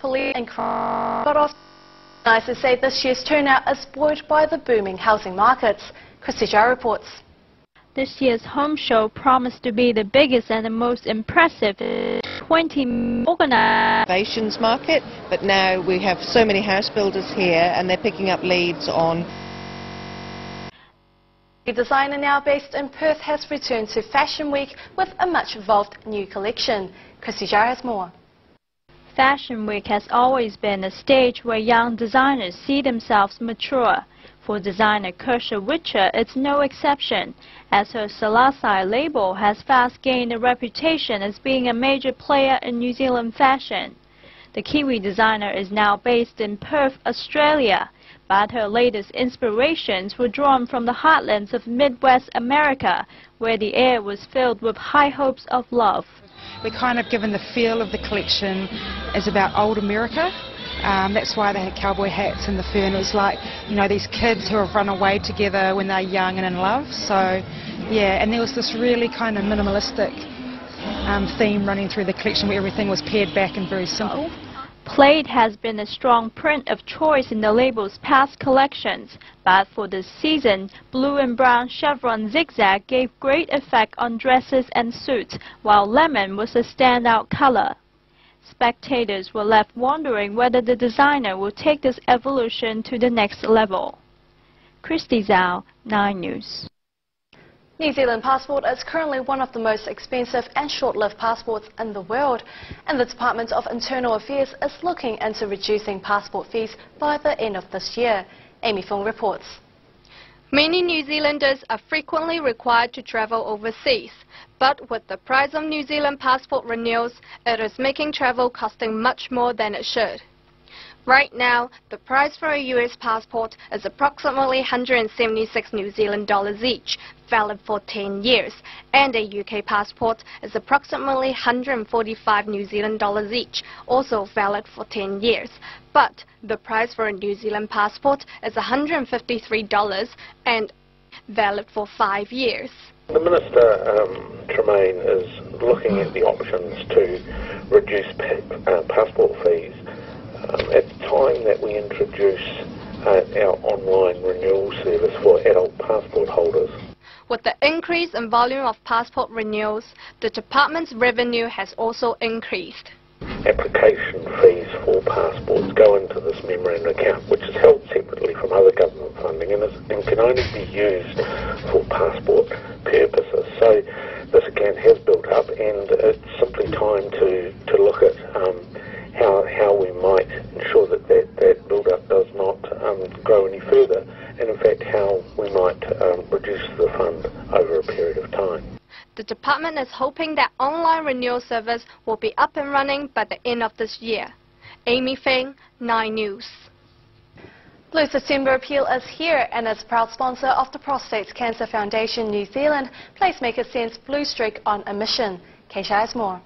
police and crime. But organizers say this year's turnout is buoyed by the booming housing markets. Christy Zhao reports. This year's home show promised to be the biggest and the most impressive 20 organized Renovations market, but now we have so many house builders here and they're picking up leads on. The designer now based in Perth has returned to Fashion Week with a much evolved new collection. Christy Zhao has more. Fashion Week has always been a stage where young designers see themselves mature. For designer Kersha Witcher, it's no exception, as her Selassie label has fast gained a reputation as being a major player in New Zealand fashion. The Kiwi designer is now based in Perth, Australia, but her latest inspirations were drawn from the heartlands of Midwest America, where the air was filled with high hopes of love. We're kind of given the feel of the collection is about old America. That's why they had cowboy hats and the fur, and it was like, you know, these kids who have run away together when they're young and in love. So, yeah, and there was this really kind of minimalistic theme running through the collection where everything was pared back and very simple. Plaid has been a strong print of choice in the label's past collections, but for this season, blue and brown chevron zigzag gave great effect on dresses and suits, while lemon was a standout color. Spectators were left wondering whether the designer will take this evolution to the next level. Christy Zhao, 9 News. New Zealand passport is currently one of the most expensive and short-lived passports in the world, and the Department of Internal Affairs is looking into reducing passport fees by the end of this year. Amy Fong reports. Many New Zealanders are frequently required to travel overseas, but with the price of New Zealand passport renewals, it is making travel costing much more than it should. Right now, the price for a US passport is approximately 176 New Zealand dollars each, valid for 10 years, and a UK passport is approximately 145 New Zealand dollars each, also valid for 10 years. But the price for a New Zealand passport is $153 and valid for 5 years. The Minister, Tremaine, is looking at the options to reduce passport fees. At the time that we introduce our online renewal service for adult passport holders. With the increase in volume of passport renewals, the Department's revenue has also increased. Application fees for passports go into this memorandum account, which is held separately from other government funding and can only be used for passport purposes. So this account has built up, and it's simply time to look at how we might ensure that that build-up does not grow any further, and in fact how we might reduce the fund over a period of time. The Department is hoping that online renewal service will be up and running by the end of this year. Amy Feng, 9 News. Blue September Appeal is here, and as proud sponsor of the Prostate Cancer Foundation New Zealand, Placemaker sends Blue Streak on a mission. Keisha has more.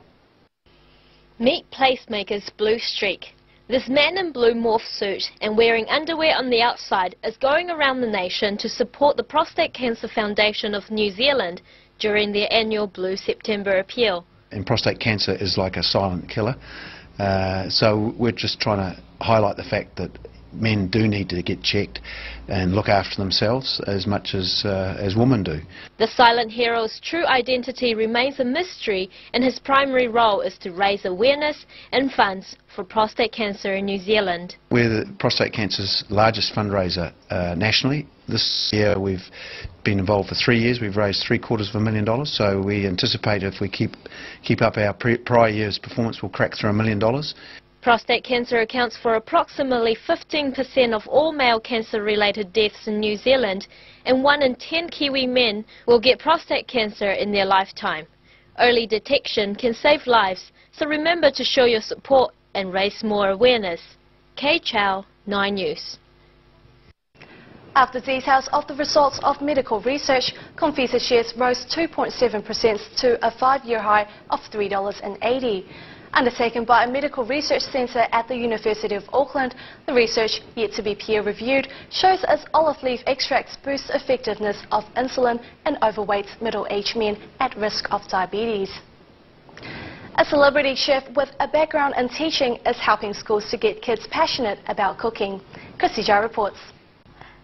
Meet Placemaker's Blue Streak. This man in blue morph suit and wearing underwear on the outside is going around the nation to support the Prostate Cancer Foundation of New Zealand during their annual Blue September Appeal. And prostate cancer is like a silent killer, so we're just trying to highlight the fact that men do need to get checked and look after themselves as much as women do. The silent hero's true identity remains a mystery, and his primary role is to raise awareness and funds for prostate cancer in New Zealand. We're the prostate cancer's largest fundraiser nationally. This year we've been involved for 3 years. We've raised $750,000, so we anticipate if we keep up our prior year's performance, we'll crack through $1 million. Prostate cancer accounts for approximately 15% of all male cancer-related deaths in New Zealand, and 1 in 10 Kiwi men will get prostate cancer in their lifetime. Early detection can save lives, so remember to show your support and raise more awareness. Kay Chow, 9 News. After details of the results of medical research, Comvita shares rose 2.7% to a 5-year high of $3.80. Undertaken by a medical research centre at the University of Auckland, the research, yet to be peer-reviewed, shows as olive leaf extracts boost effectiveness of insulin in overweight middle-aged men at risk of diabetes. A celebrity chef with a background in teaching is helping schools to get kids passionate about cooking. Christy Jai reports.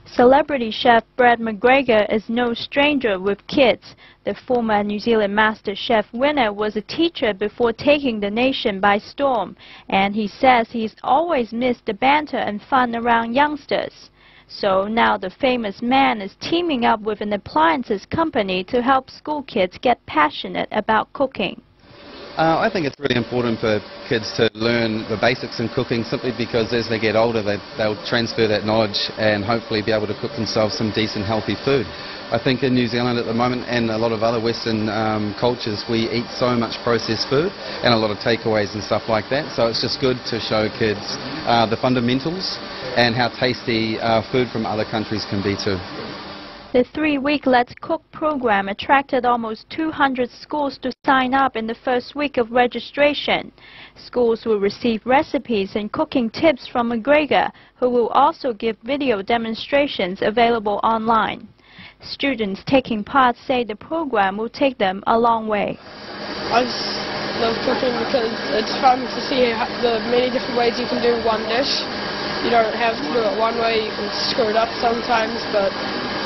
Celebrity chef Brad McGregor is no stranger with kids. The former New Zealand Master Chef winner was a teacher before taking the nation by storm, and he says he's always missed the banter and fun around youngsters. So now the famous man is teaming up with an appliances company to help school kids get passionate about cooking. I think it's really important for kids to learn the basics in cooking, simply because as they get older they'll transfer that knowledge and hopefully be able to cook themselves some decent healthy food. I think in New Zealand at the moment, and a lot of other Western cultures, we eat so much processed food and a lot of takeaways and stuff like that, so it's just good to show kids the fundamentals and how tasty food from other countries can be too. The 3-week Let's Cook program attracted almost 200 schools to sign up in the first week of registration. Schools will receive recipes and cooking tips from McGregor, who will also give video demonstrations available online. Students taking part say the program will take them a long way. I just love cooking because it's fun to see the many different ways you can do one dish. You don't have to do it one way, you can screw it up sometimes, but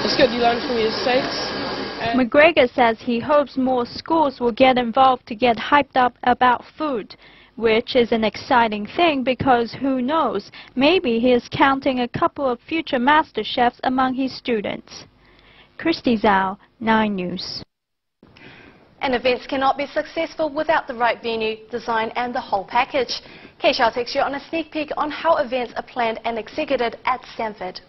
it's good you learn from your mistakes. McGregor says he hopes more schools will get involved to get hyped up about food, which is an exciting thing because who knows, maybe he is counting a couple of future master chefs among his students. Christy Zhao, 9 News. And events cannot be successful without the right venue, design and the whole package. Keisha takes you on a sneak peek on how events are planned and executed at Stanford.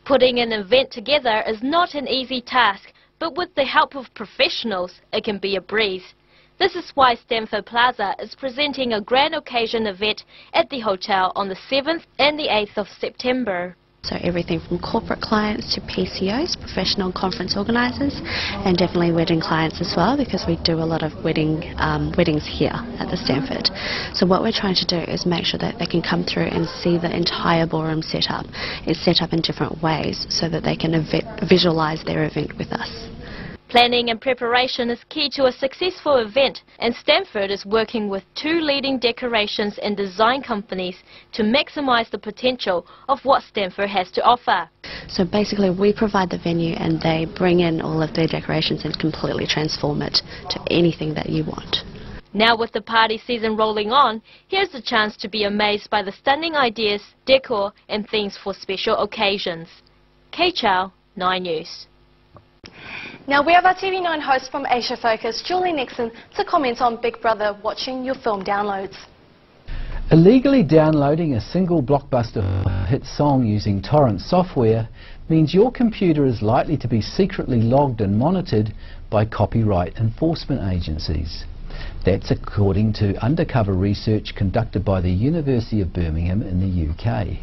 Putting an event together is not an easy task, but with the help of professionals, it can be a breeze. This is why Stanford Plaza is presenting a grand occasion event at the hotel on the 7th and the 8th of September. So everything from corporate clients to PCOs, professional conference organisers, and definitely wedding clients as well, because we do a lot of weddings here at the Stanford. So what we're trying to do is make sure that they can come through and see the entire ballroom setup. It's set up in different ways so that they can visualise their event with us. Planning and preparation is key to a successful event, and Stanford is working with 2 leading decorations and design companies to maximize the potential of what Stanford has to offer. So basically we provide the venue and they bring in all of their decorations and completely transform it to anything that you want. Now with the party season rolling on, here's the chance to be amazed by the stunning ideas, decor and themes for special occasions. Kay Chow, 9 News. Now we have our TV9 host from Asia Focus, Julie Nixon, to comment on Big Brother watching your film downloads. Illegally downloading a single blockbuster hit song using torrent software means your computer is likely to be secretly logged and monitored by copyright enforcement agencies. That's according to undercover research conducted by the University of Birmingham in the UK.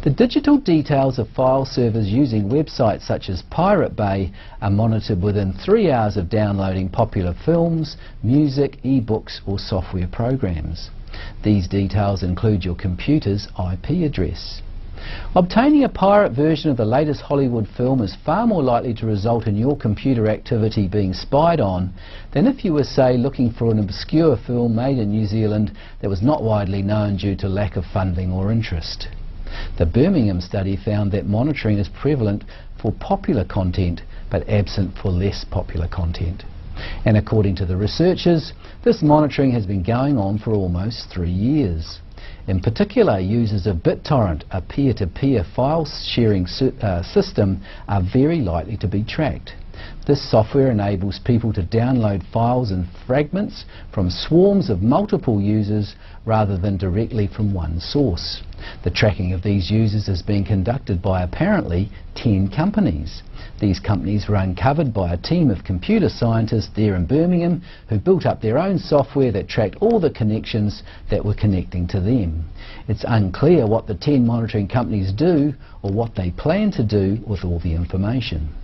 The digital details of file servers using websites such as Pirate Bay are monitored within 3 hours of downloading popular films, music, e-books or software programs. These details include your computer's IP address. Obtaining a pirate version of the latest Hollywood film is far more likely to result in your computer activity being spied on than if you were, say, looking for an obscure film made in New Zealand that was not widely known due to lack of funding or interest. The Birmingham study found that monitoring is prevalent for popular content but absent for less popular content. And according to the researchers, this monitoring has been going on for almost 3 years. In particular, users of BitTorrent, a peer-to-peer file sharing system, are very likely to be tracked. This software enables people to download files and fragments from swarms of multiple users rather than directly from one source. The tracking of these users is being conducted by apparently 10 companies. These companies were uncovered by a team of computer scientists there in Birmingham who built up their own software that tracked all the connections that were connecting to them. It's unclear what the 10 monitoring companies do or what they plan to do with all the information.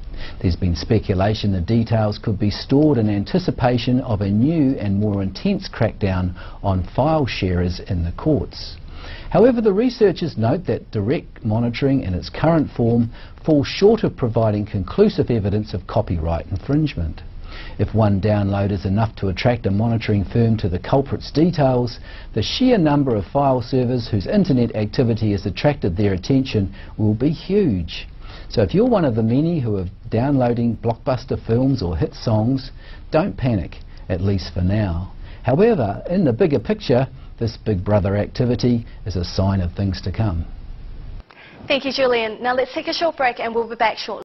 There's been speculation the details could be stored in anticipation of a new and more intense crackdown on file sharers in the courts. However, the researchers note that direct monitoring in its current form falls short of providing conclusive evidence of copyright infringement. If one download is enough to attract a monitoring firm to the culprit's details, the sheer number of file servers whose internet activity has attracted their attention will be huge. So if you're one of the many who are downloading blockbuster films or hit songs, don't panic, at least for now. However, in the bigger picture, this Big Brother activity is a sign of things to come. Thank you, Julian. Now let's take a short break and we'll be back shortly.